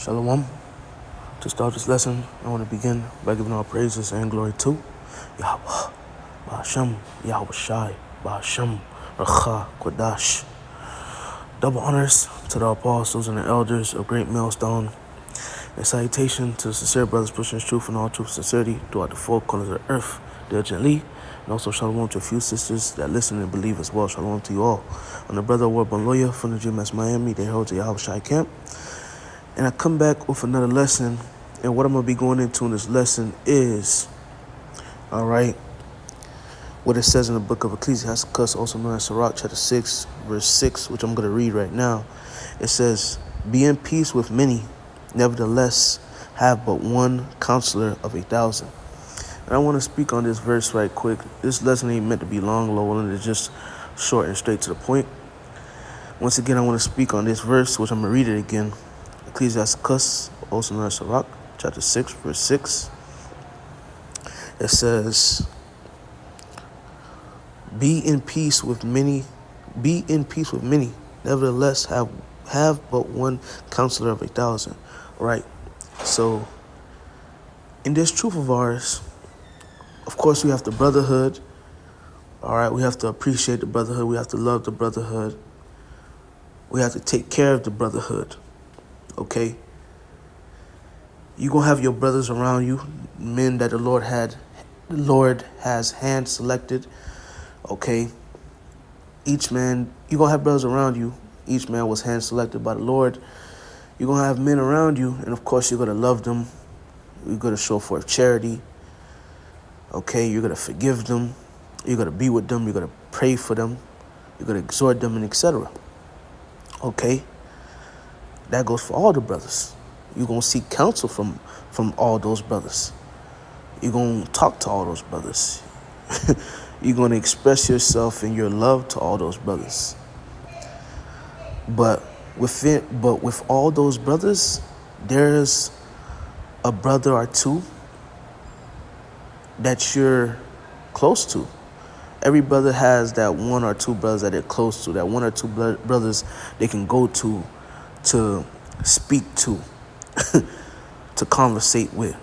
Shalom. To start this lesson, I want to begin by giving all praises and glory to Yahweh, Ba'ashem, Yahweh Shai, Ba'ashem, Racha, Kodash. Double honors to the apostles and the elders of Great Millstone. And salutation to the sincere brothers pushing truth and all truth and sincerity throughout the four corners of the earth, diligently. And also shalom to a few sisters that listen and believe as well. Shalom to you all. I'm the brother Warborn Lawyer from the GMS Miami. They hold the Yahweh Shai camp. And I come back with another lesson. And what I'm going to be going into in this lesson is, what it says in the book of Ecclesiastes, also known as Sirach, chapter 6, verse 6, which I'm going to read right now. It says, "Be in peace with many, nevertheless have but one counselor of 1,000. And I want to speak on this verse right quick. This lesson ain't meant to be long, and it's just short and straight to the point. Once again, I want to speak on this verse, which I'm going to read it again. Ecclesiastes, also known as Sirach, chapter 6, verse 6. It says, Be in peace with many, nevertheless have but one counselor of 1,000. Right? So, in this truth of ours, of course, we have the brotherhood. All right, we have to appreciate the brotherhood. We have to love the brotherhood. We have to take care of the brotherhood. Okay? You're going to have your brothers around you, men that the Lord has hand selected. Okay? Each man, you're going to have brothers around you. Each man was hand selected by the Lord. You're going to have men around you, and of course, you're going to love them. You're going to show forth charity. Okay? You're going to forgive them. You're going to be with them. You're going to pray for them. You're going to exhort them, and etc. Okay? That goes for all the brothers. You're going to seek counsel from all those brothers. You're going to talk to all those brothers. You're going to express yourself in your love to all those brothers. But with all those brothers, there's a brother or two that you're close to. Every brother has that one or two brothers that they're close to, that one or two brothers they can go to speak to, to conversate with,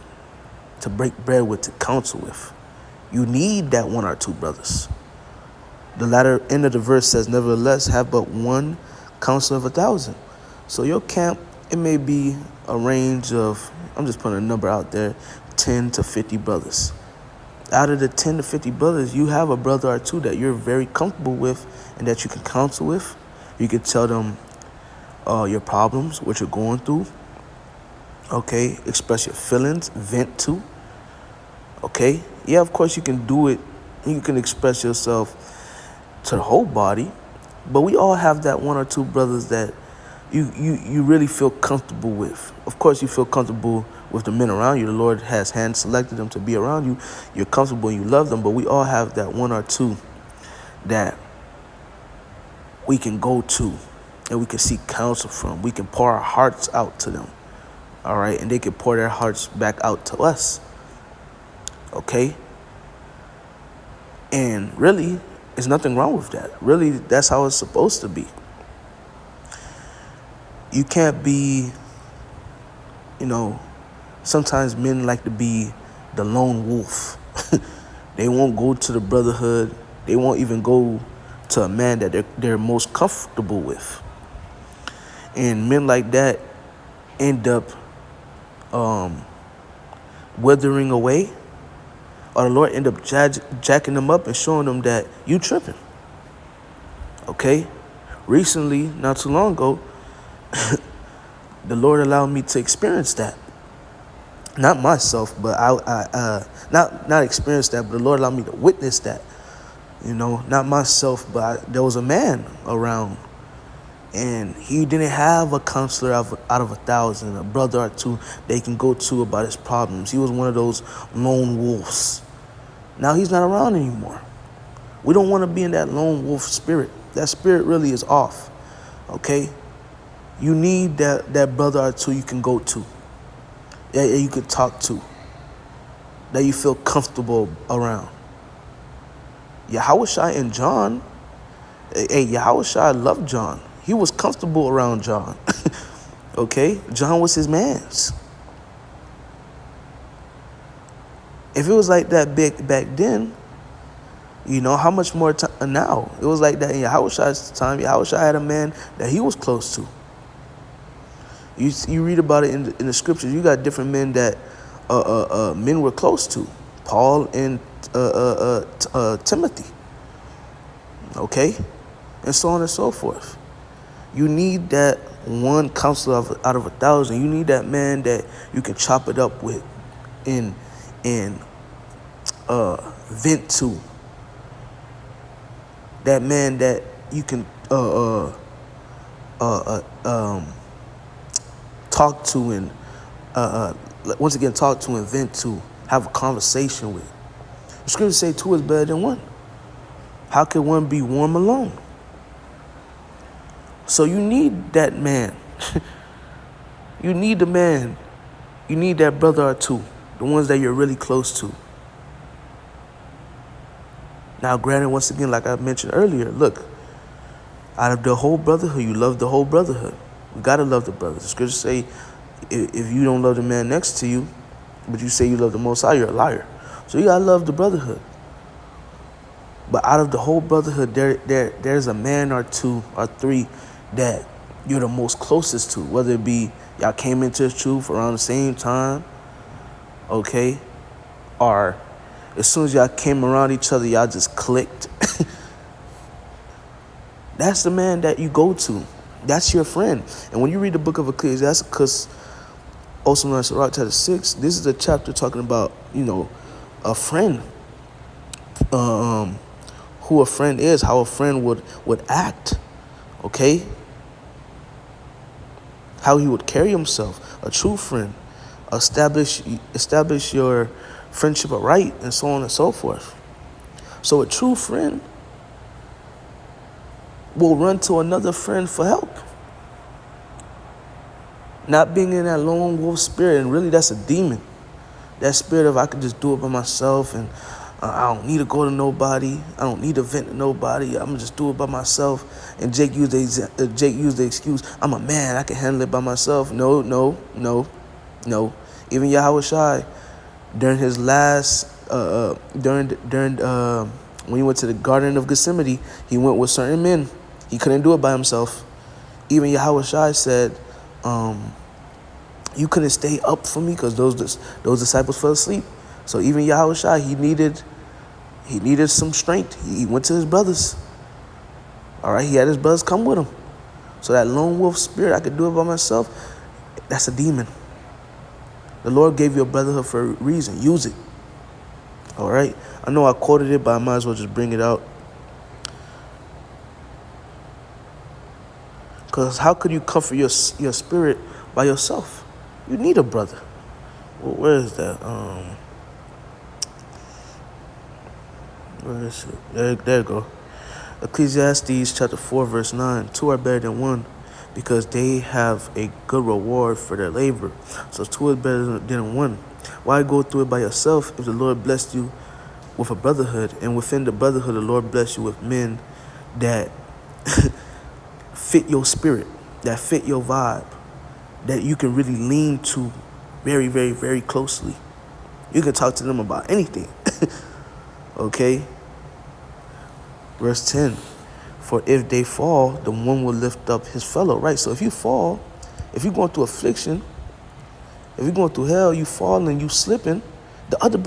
to break bread with, to counsel with. You need that one or two brothers. The latter end of the verse says, nevertheless, have but one counselor of 1,000. So your camp, it may be a range of, I'm just putting a number out there, 10 to 50 brothers. Out of the 10 to 50 brothers, you have a brother or two that you're very comfortable with and that you can counsel with. You can tell them your problems, what you're going through. Okay, express your feelings, vent to. Okay, yeah, of course you can do it. You can express yourself to the whole body, but we all have that one or two brothers that you really feel comfortable with. Of course, you feel comfortable with the men around you. The Lord has hand selected them to be around you. You're comfortable and you love them, but we all have that one or two that we can go to and we can seek counsel from. We can pour our hearts out to them. All right, and they can pour their hearts back out to us. Okay? And really, there's nothing wrong with that. Really, that's how it's supposed to be. You can't be, sometimes men like to be the lone wolf. They won't go to the brotherhood. They won't even go to a man that they're most comfortable with. And men like that end up withering away, or the Lord end up jacking them up and showing them that you tripping. Okay? Recently, not too long ago, the Lord allowed me to experience that. Not myself, but I not experience that, but the Lord allowed me to witness that. Not myself, but there was a man around, and he didn't have a counselor out of 1,000, a brother or two they can go to about his problems. He was one of those lone wolves. Now he's not around anymore. We don't want to be in that lone wolf spirit. That spirit really is off. Okay? You need that brother or two you can go to, that you can talk to, that you feel comfortable around. Yahweh Shai and John, Yahweh Shai loved John. He was comfortable around John. Okay? John was his man's. If it was like that big back then, how much more now? It was like that in Yahushua's time. Yahushua had a man that he was close to. You read about it in the scriptures. You got different men that men were close to. Paul and Timothy. Okay? And so on and so forth. You need that one counselor out of 1,000. You need that man that you can chop it up with and vent to. That man that you can talk to and once again talk to and vent to, have a conversation with. The scriptures say 2 is better than 1. How can one be warm alone? So you need that man. You need the man. You need that brother or 2, the ones that you're really close to. Now, granted, once again, like I mentioned earlier, look, out of the whole brotherhood, you love the whole brotherhood. You got to love the brothers. The scriptures say if you don't love the man next to you, but you say you love the Most High, you're a liar. So you got to love the brotherhood. But out of the whole brotherhood, there's a man or 2 or 3 that you're the most closest to, whether it be y'all came into the truth around the same time, okay, or as soon as y'all came around each other, y'all just clicked. That's the man that you go to. That's your friend. And when you read the book of Ecclesiastes, also known as Sirach chapter 6, this is a chapter talking about, a friend, who a friend is, how a friend would act, okay? How he would carry himself, a true friend, establish your friendship aright, and so on and so forth. So a true friend will run to another friend for help. Not being in that lone wolf spirit, and really that's a demon. That spirit of I could just do it by myself, and I don't need to go to nobody. I don't need to vent to nobody. I'm gonna just do it by myself. And Jake used the excuse, I'm a man, I can handle it by myself. No. Even Yahushua, during his last, when he went to the Garden of Gethsemane, he went with certain men. He couldn't do it by himself. Even Yahushua said, you couldn't stay up for me because those disciples fell asleep. So even Yahushua, he needed some strength. He went to his brothers. All right, he had his brothers come with him. So that lone wolf spirit, I could do it by myself, that's a demon. The Lord gave you a brotherhood for a reason. Use it. All right? I know I quoted it, but I might as well just bring it out. Because how could you comfort your spirit by yourself? You need a brother. Well, where is that? Where is it? There you go. Ecclesiastes chapter 4, verse 9. 2 are better than 1, because they have a good reward for their labor. So 2 is better than 1. Why go through it by yourself if the Lord blessed you with a brotherhood, and within the brotherhood the Lord bless you with men that fit your spirit, that fit your vibe, that you can really lean to very, very, very closely. You can talk to them about anything. Okay? Verse 10, for if they fall, the one will lift up his fellow. Right, so if you fall, if you're going through affliction, if you're going through hell, you fall and you slipping, the other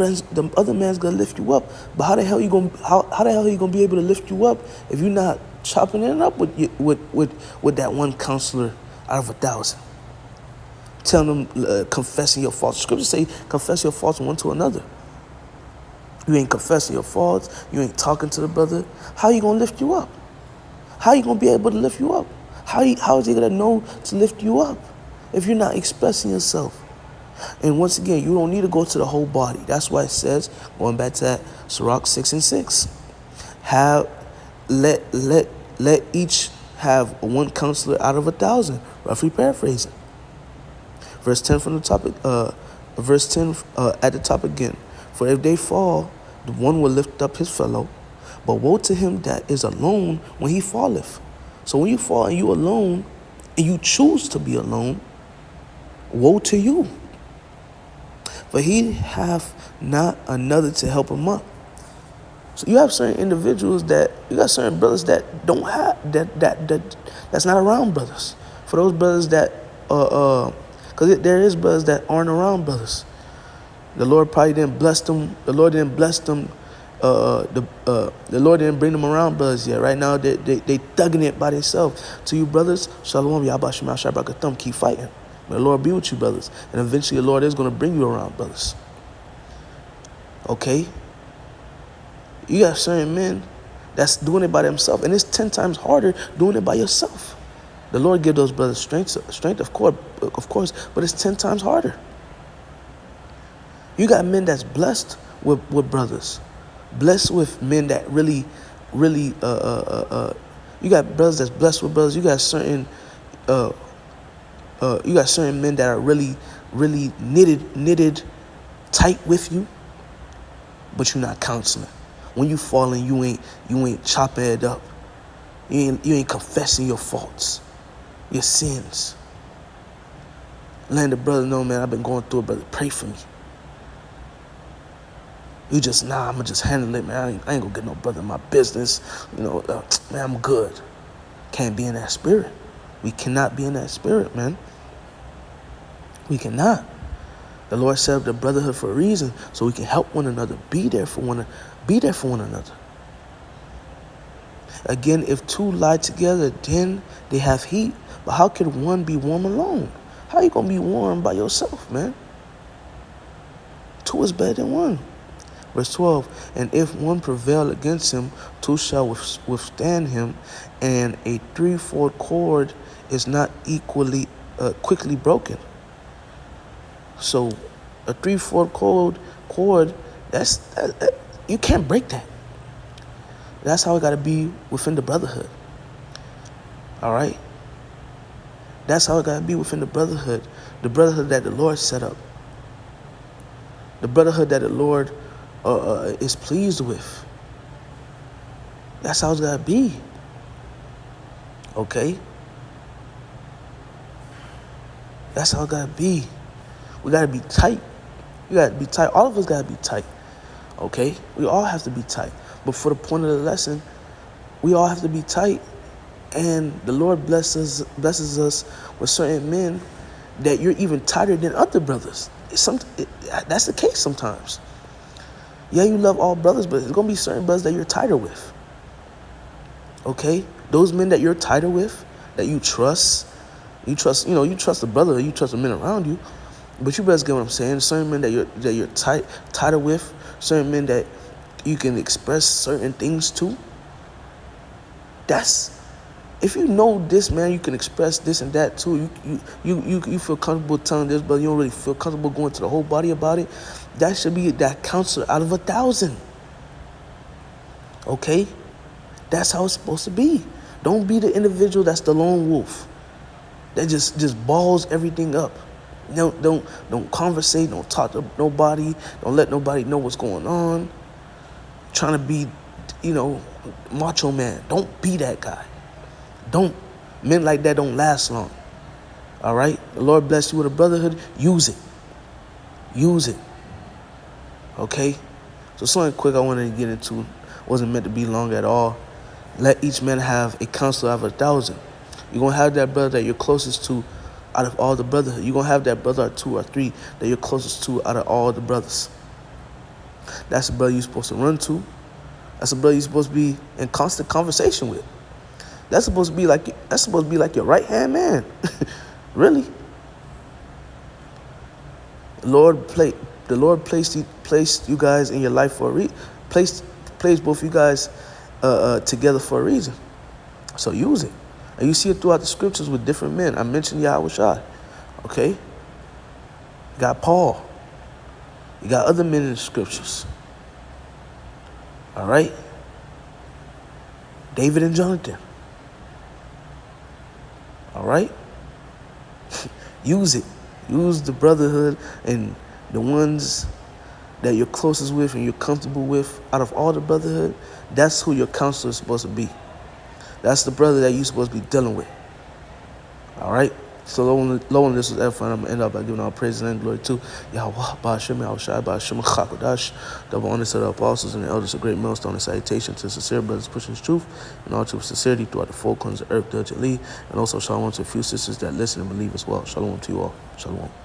man's gonna lift you up. But how the hell he gonna be able to lift you up if you're not chopping it up with that one counselor out of 1,000? Telling them, confessing your faults. Scripture say, confess your faults one to another. You ain't confessing your faults. You ain't talking to the brother. How you gonna lift you up? How you gonna be able to lift you up? How is he gonna know to lift you up if you're not expressing yourself? And once again, you don't need to go to the whole body. That's why it says, going back to that, Sirach 6 and 6, let each have one counselor out of 1,000. Roughly paraphrasing. Verse 10 from the topic. Verse 10 at the top again. For if they fall, the one will lift up his fellow. But woe to him that is alone when he falleth. So when you fall and you alone, and you choose to be alone, Woe to you, for he hath not another to help him up. So you have certain individuals you got certain brothers that don't have that's not around brothers. For those brothers that because there is brothers that aren't around brothers. The Lord probably didn't bless them. The Lord didn't bless them. The Lord didn't bring them around brothers yet. Right now they thugging it by themselves. To you brothers, Shalom, Yahba Shema Shabbat, keep fighting. May the Lord be with you brothers, and eventually the Lord is going to bring you around brothers. Okay. You got certain men that's doing it by themselves, and it's 10 times harder doing it by yourself. The Lord give those brothers strength, of course, but it's 10 times harder. You got men that's blessed with brothers, blessed with men that really. You got brothers that's blessed with brothers. You got certain men that are really knitted tight with you, but you're not counseling. When you falling, you ain't chopping it up. You ain't confessing your faults, your sins. Letting the brother know, man, I've been going through it, brother. Pray for me. You just, I'm going to just handle it, man. I ain't going to get no brother in my business. Man, I'm good. Can't be in that spirit. We cannot be in that spirit, man. We cannot. The Lord set up the brotherhood for a reason, so we can help one another, be there for one another. Again, if two lie together, then they have heat. But how can one be warm alone? How you going to be warm by yourself, man? Two is better than one. Verse 12, and if one prevail against him, two shall withstand him, and a threefold cord is not quickly broken. So a threefold cord, you can't break that. That's how it got to be within the brotherhood. All right? That's how it got to be within the brotherhood that the Lord set up. The brotherhood that the Lord is pleased with. That's how it's got to be. Okay? That's how it got to be. We got to be tight. You got to be tight. All of us got to be tight. Okay? We all have to be tight. But for the point of the lesson, we all have to be tight. And the Lord blesses us with certain men that you're even tighter than other brothers. That's the case sometimes. Yeah, you love all brothers, but there's going to be certain brothers that you're tighter with. Okay? Those men that you're tighter with, that you trust the brother, you trust the men around you. But you better get what I'm saying. Certain men that you're tighter with, certain men that you can express certain things to. If you know this man, you can express this and that too. You feel comfortable telling this, but you don't really feel comfortable going to the whole body about it. That should be that counselor out of 1,000. Okay? That's how it's supposed to be. Don't be the individual that's the lone wolf that just balls everything up. Don't conversate. Don't talk to nobody. Don't let nobody know what's going on. Trying to be, macho man. Don't be that guy. Men like that don't last long. All right? The Lord bless you with a brotherhood. Use it. Okay? So something quick I wanted to get into. Wasn't meant to be long at all. Let each man have a counselor out of 1,000. You're going to have that brother that you're closest to out of all the brotherhood. You're going to have that brother or two or three that you're closest to out of all the brothers. That's the brother you're supposed to run to. That's the brother you're supposed to be in constant conversation with. That's supposed to be like your right-hand man. Really. The Lord placed you guys in your life for a reason. Placed both you guys together for a reason. So use it. And you see it throughout the scriptures with different men. I mentioned Yahweh. Okay? You got Paul. You got other men in the scriptures. All right? David and Jonathan. All right? Use it. Use the brotherhood and the ones that you're closest with and you're comfortable with out of all the brotherhood. That's who your counselor is supposed to be. That's the brother that you're supposed to be dealing with. All right? So low on this is F, and I'm going to end up by giving all praise and glory to Yahweh, Ba'ashem, Yahushai, Ba'ashem, Chakodash, double honor to the apostles and the elders, a great millstone and salutation to sincere brothers pushing truth and all truth sincerity throughout the four corners of earth, and also shalom to a few sisters that listen and believe as well. Shalom to you all. Shalom.